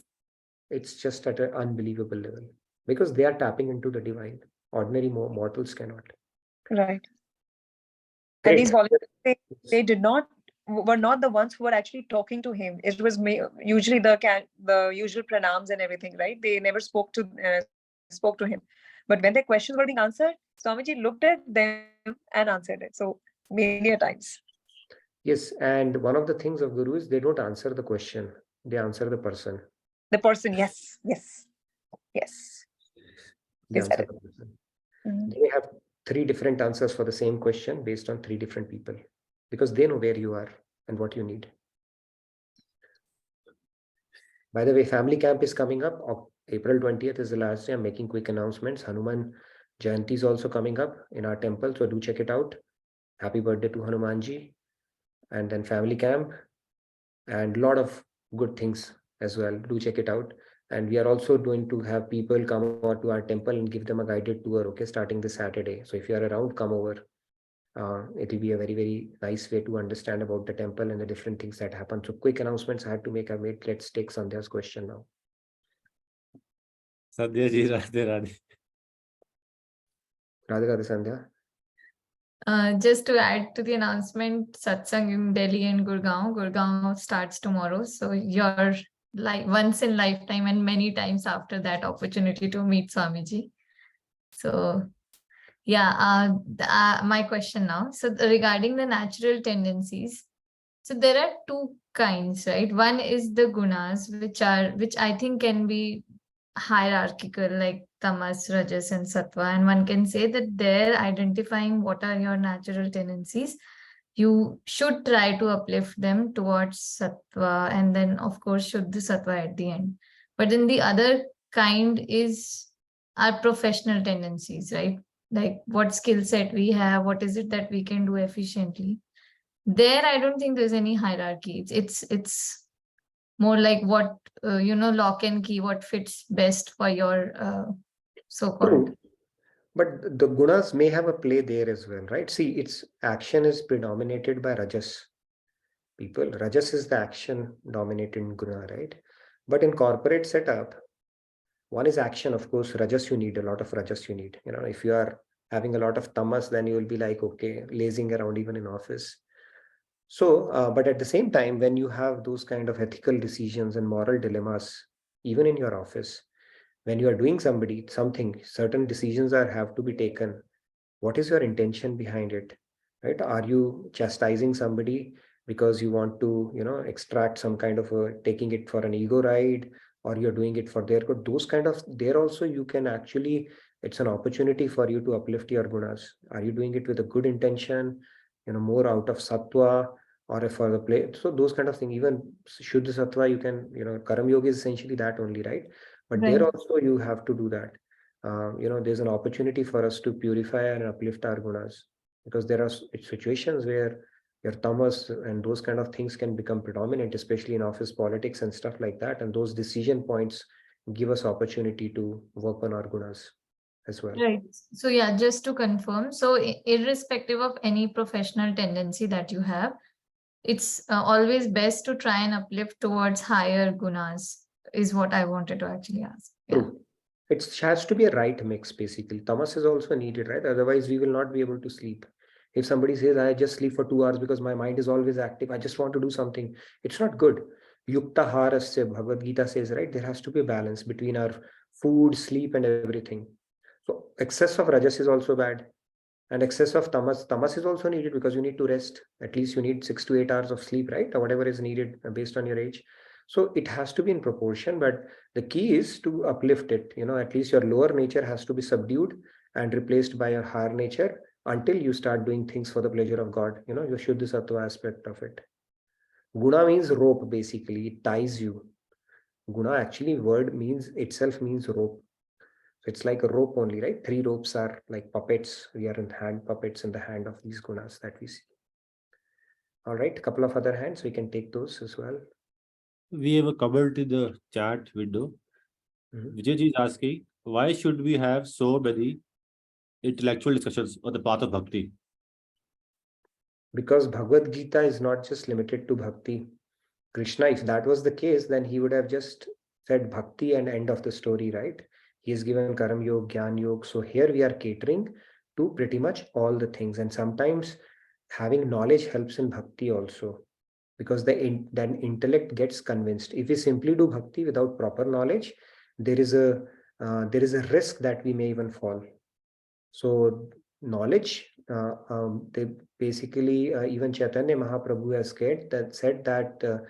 it's just at an unbelievable level because they are tapping into the divine. Ordinary mortals cannot. Right. Great. And these volunteers, they were not the ones who were actually talking to him. It was usually the usual pranams and everything, right? They never spoke to him. But when their questions were being answered, Swamiji looked at them and answered it. So many a times. Yes, and one of the things of Guru is they don't answer the question, they answer the person. The person, yes. They answer the person. They may have 3 different answers for the same question based on 3 different people because they know where you are and what you need. By the way, family camp is coming up. April 20th is the last day. I'm making quick announcements. Hanuman Jayanti is also coming up in our temple, so do check it out. Happy birthday to Hanumanji. And then family camp and a lot of good things as well. Do check it out. And we are also going to have people come out to our temple and give them a guided tour, okay, starting this Saturday. So if you are around, come over. It will be a very, very nice way to understand about the temple and the different things that happen. So quick announcements I had to make. Let's take Sandhya's question now. Sandhya ji, Radhe Radhe. Radhe Radhe Sandhya. Just to add to the announcement, Satsang in Delhi and Gurgaon. Gurgaon starts tomorrow. So you're like once in lifetime and many times after that opportunity to meet Swamiji. So yeah, my question now. So regarding the natural tendencies, so there are 2 kinds, right? One is the gunas, which I think can be hierarchical, like tamas, rajas, and sattva. And one can say that they're identifying what are your natural tendencies. You should try to uplift them towards sattva, and then of course Shuddha sattva at the end. But then the other kind is our professional tendencies, right? Like what skill set we have, what is it that we can do efficiently. There, I don't think there's any hierarchy. It's more like what, lock and key, what fits best for your so-called. True. But the gunas may have a play there as well, right? See, its action is predominated by rajas. People, rajas is the action dominated guna, right? But in corporate setup, one is action, of course. Rajas, you need a lot of rajas. You need, if you are having a lot of tamas, then you will be like, okay, lazing around even in office. So, but at the same time, when you have those kind of ethical decisions and moral dilemmas, even in your office, when you are doing something, certain decisions have to be taken. What is your intention behind it, right? Are you chastising somebody because you want to, extract some kind of taking it for an ego ride, or you're doing it for their good? Those kind of, there also you can actually, it's an opportunity for you to uplift your gunas. Are you doing it with a good intention, more out of sattva, or for the play? So those kind of thing, even shuddha sattva, you can, karam yoga is essentially that only, right? But there Right. also you have to do that. There's an opportunity for us to purify and uplift our gunas, because there are situations where your tamas and those kind of things can become predominant, especially in office politics and stuff like that. And those decision points give us opportunity to work on our gunas as well. Right. So yeah, just to confirm, so irrespective of any professional tendency that you have, it's always best to try and uplift towards higher gunas, is what I wanted to actually ask. Yeah. True. It has to be a right mix, basically. Tamas is also needed, right? Otherwise, we will not be able to sleep. If somebody says, I just sleep for 2 hours because my mind is always active, I just want to do something, it's not good. Yukta harasya, Bhagavad Gita says, right? There has to be a balance between our food, sleep, and everything. So excess of rajas is also bad. And excess of tamas is also needed, because you need to rest. At least you need 6 to 8 hours of sleep, right? Or whatever is needed based on your age. So it has to be in proportion, but the key is to uplift it. At least your lower nature has to be subdued and replaced by your higher nature until you start doing things for the pleasure of God. Your Shuddha Sattva aspect of it. Guna means rope, basically. It ties you. Guna actually word itself means rope. So it's like a rope only, right? 3 ropes are like puppets. We are in hand puppets in the hand of these gunas that we see. All right, a couple of other hands, we can take those as well. We have a comment in the chat window. Vijay is asking, why should we have so many intellectual discussions on the path of bhakti? Because Bhagavad Gita is not just limited to bhakti. Krishna, if that was the case, then he would have just said bhakti and end of the story, right? He has given karam yoga, gyan yoga. So here we are catering to pretty much all the things. And sometimes having knowledge helps in bhakti also, because then intellect gets convinced. If we simply do bhakti without proper knowledge, there is a risk that we may even fall. So knowledge, they basically, even Chaitanya Mahaprabhu has said that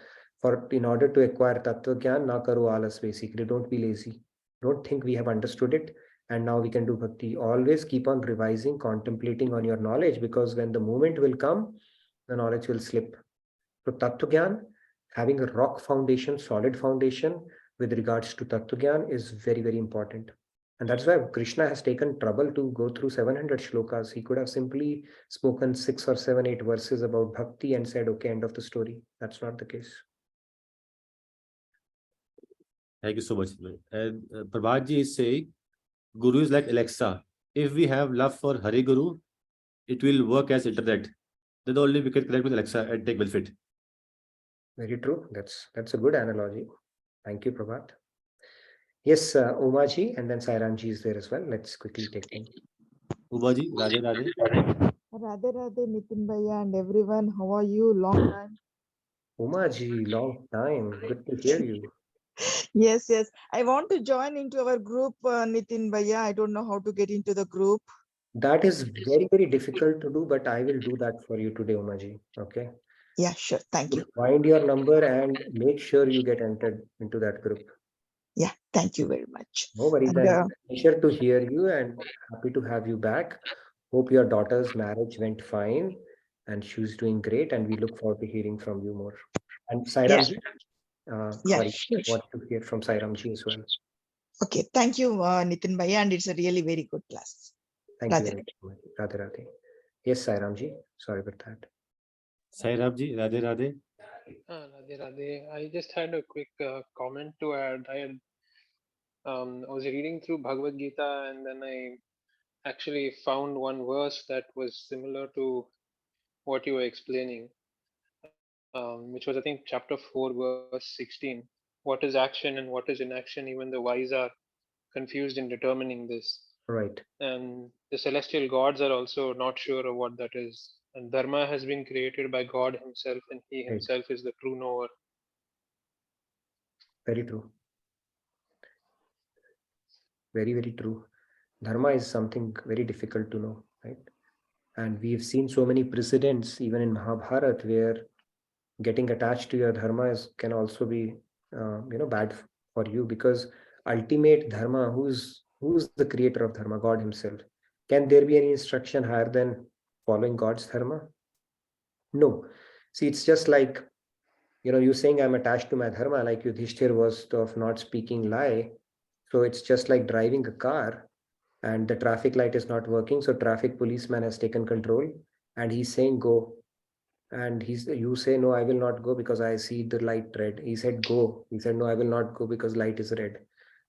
in order to acquire tattva gyan, na karo alas, basically, don't be lazy. Don't think we have understood it and now we can do bhakti. Always keep on revising, contemplating on your knowledge, because when the moment will come, the knowledge will slip. So tattva gyan, having a rock foundation, solid foundation with regards to tattva gyan is very, very important. And that's why Krishna has taken trouble to go through 700 shlokas. He could have simply spoken 6 or 7, 8 verses about bhakti and said, okay, end of the story. That's not the case. Thank you so much. And Prabhatji is saying, Guru is like Alexa. If we have love for Hari Guru, it will work as internet. Then only we can connect with Alexa and take benefit. Very true. That's a good analogy. Thank you, Prabhat. Yes, Umaji, and then Sairamji is there as well. Let's quickly take them. Umaji, Radhe Radhe. Radhe Radhe, Nitin Bhaiya and everyone. How are you? Long time. Umaji, long time. Good to hear you. Yes. I want to join into our group, Nitin Bhaiya. I don't know how to get into the group. That is very, very difficult to do, but I will do that for you today, Umaji. Okay. Yeah, sure. Thank you. Find your number and make sure you get entered into that group. Yeah, thank you very much. No worries. And, I'm pleasure to hear you and happy to have you back. Hope your daughter's marriage went fine and she's doing great. And we look forward to hearing from you more. And Sairamji, sorry, sure. want to hear from Sairamji as well. Okay, thank you, Nitin Bhaiya, and it's a really very good class. Thank you very much. Radhe Radhe. Yes, Sairamji. Sorry about that. Sairamji, Radhe Radhe. Radhe Radhe. I just had a quick comment to add. I was reading through Bhagavad Gita and then I actually found one verse that was similar to what you were explaining, which was, I think, chapter 4, verse 16. What is action and what is inaction? Even the wise are confused in determining this. Right. And the celestial gods are also not sure of what that is. And Dharma has been created by God himself, and he himself is the true knower. Very true. Very, very true. Dharma is something very difficult to know, right? And we've seen so many precedents, even in Mahabharata, where getting attached to your dharma can also be, bad for you, because ultimate dharma, who's the creator of dharma? God himself. Can there be any instruction higher than following God's dharma? No. See, it's just like, you saying I'm attached to my dharma, like Yudhishthir was of not speaking lie. So it's just like driving a car and the traffic light is not working. So traffic policeman has taken control and he's saying go. And you say, no, I will not go because I see the light red. He said, go. He said, no, I will not go because light is red.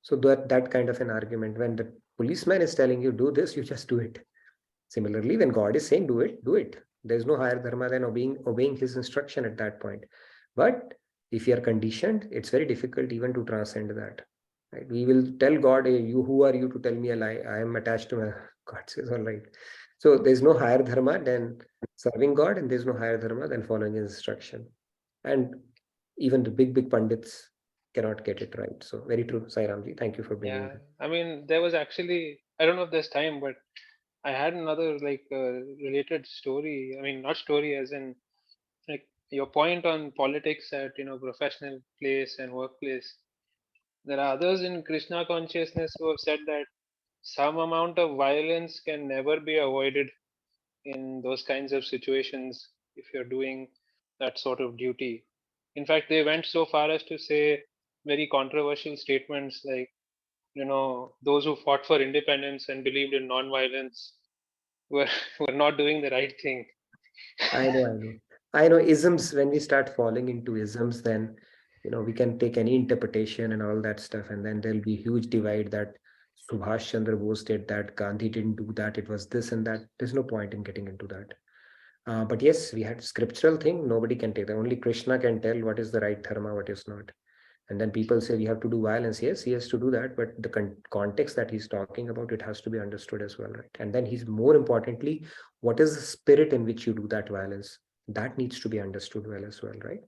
So that kind of an argument, when the policeman is telling you do this, you just do it. Similarly, when God is saying do it, do it. There's no higher dharma than obeying his instruction at that point. But if you are conditioned, it's very difficult even to transcend that. Right? We will tell God, hey, who are you to tell me a lie? I am attached to my God says, all right. So there's no higher dharma than serving God, and there's no higher dharma than following his instruction. And even the big pandits cannot get it right. So very true, Sai Ramji. Thank you for bringing Yeah, that. I mean, there was actually, I don't know if there's time, but I had another related story. I mean, not story as in like your point on politics at professional place and workplace. There are others in Krishna consciousness who have said that some amount of violence can never be avoided in those kinds of situations if you're doing that sort of duty. In fact, they went so far as to say very controversial statements like, those who fought for independence and believed in non-violence were were not doing the right thing. I know isms. When we start falling into isms, then we can take any interpretation and all that stuff, and then there'll be huge divide that Subhash Chandra Bose did that, Gandhi didn't do that, it was this and that. There's no point in getting into that. But yes, we had scriptural thing. Nobody can take that. Only Krishna can tell what is the right dharma, what is not. And then people say we have to do violence. Yes, he has to do that, but the context that he's talking about, it has to be understood as well, right? And then he's more importantly, what is the spirit in which you do that violence? That needs to be understood well as well, right?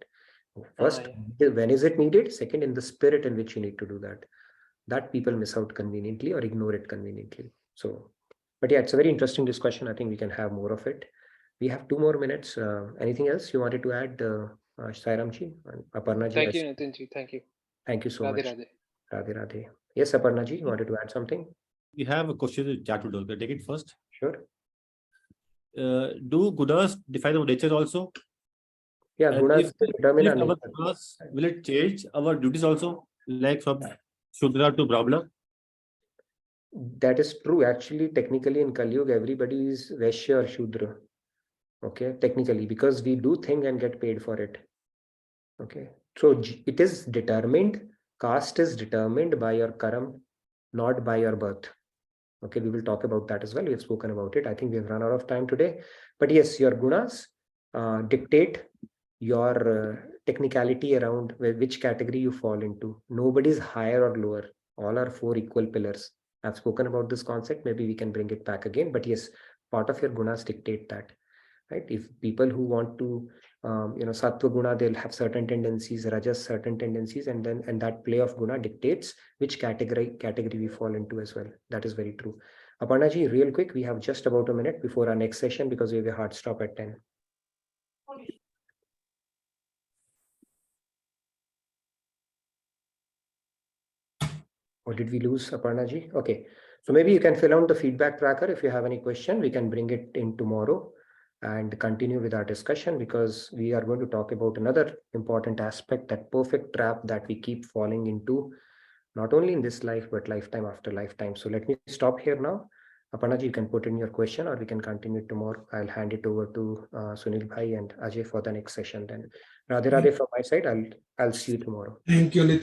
First, when is it needed? Second, in the spirit in which you need to do that. That people miss out conveniently or ignore it conveniently. So, but yeah, it's a very interesting discussion. I think we can have more of it. We have 2 more minutes. Anything else you wanted to add, Sai Ramji and Aparna ji? Thank you, Nitinji. Thank you. Thank you so Radhe, much. Radhe. Radhe Radhe. Yes, Aparna ji, you wanted to add something? We have a question in chat window. Can I take it first? Sure. Do gunas define our nature also? Yeah, And gunas determine our our nature. gunas, will it change our duties also, like from Shudra to Brahmana? That is true. Actually, technically in Kali Yuga, everybody is Vaishya or Shudra. Okay, technically, because we do thing and get paid for it. Okay, so it is determined, caste is determined by your karam, not by your birth. Okay, we will talk about that as well. We have spoken about it. I think we have run out of time today. But yes, your gunas dictate your technicality around which category you fall into. Nobody's higher or lower. All are 4 equal pillars. I've spoken about this concept. Maybe we can bring it back again. But yes, part of your gunas dictate that. Right? If people who want to, sattva guna, they'll have certain tendencies, rajas certain tendencies, and that play of guna dictates which category we fall into as well. That is very true. Aparna ji, real quick, we have just about a minute before our next session because we have a hard stop at 10. Or did we lose Aparna ji? Okay, so maybe you can fill out the feedback tracker. If you have any question, we can bring it in tomorrow and continue with our discussion, because we are going to talk about another important aspect, that perfect trap that we keep falling into, not only in this life, but lifetime after lifetime. So let me stop here now. Aparna ji, you can put in your question or we can continue tomorrow. I'll hand it over to Sunil Bhai and Ajay for the next session then. Radhe Radhe from my side. I'll see you tomorrow. Thank you, Nitin.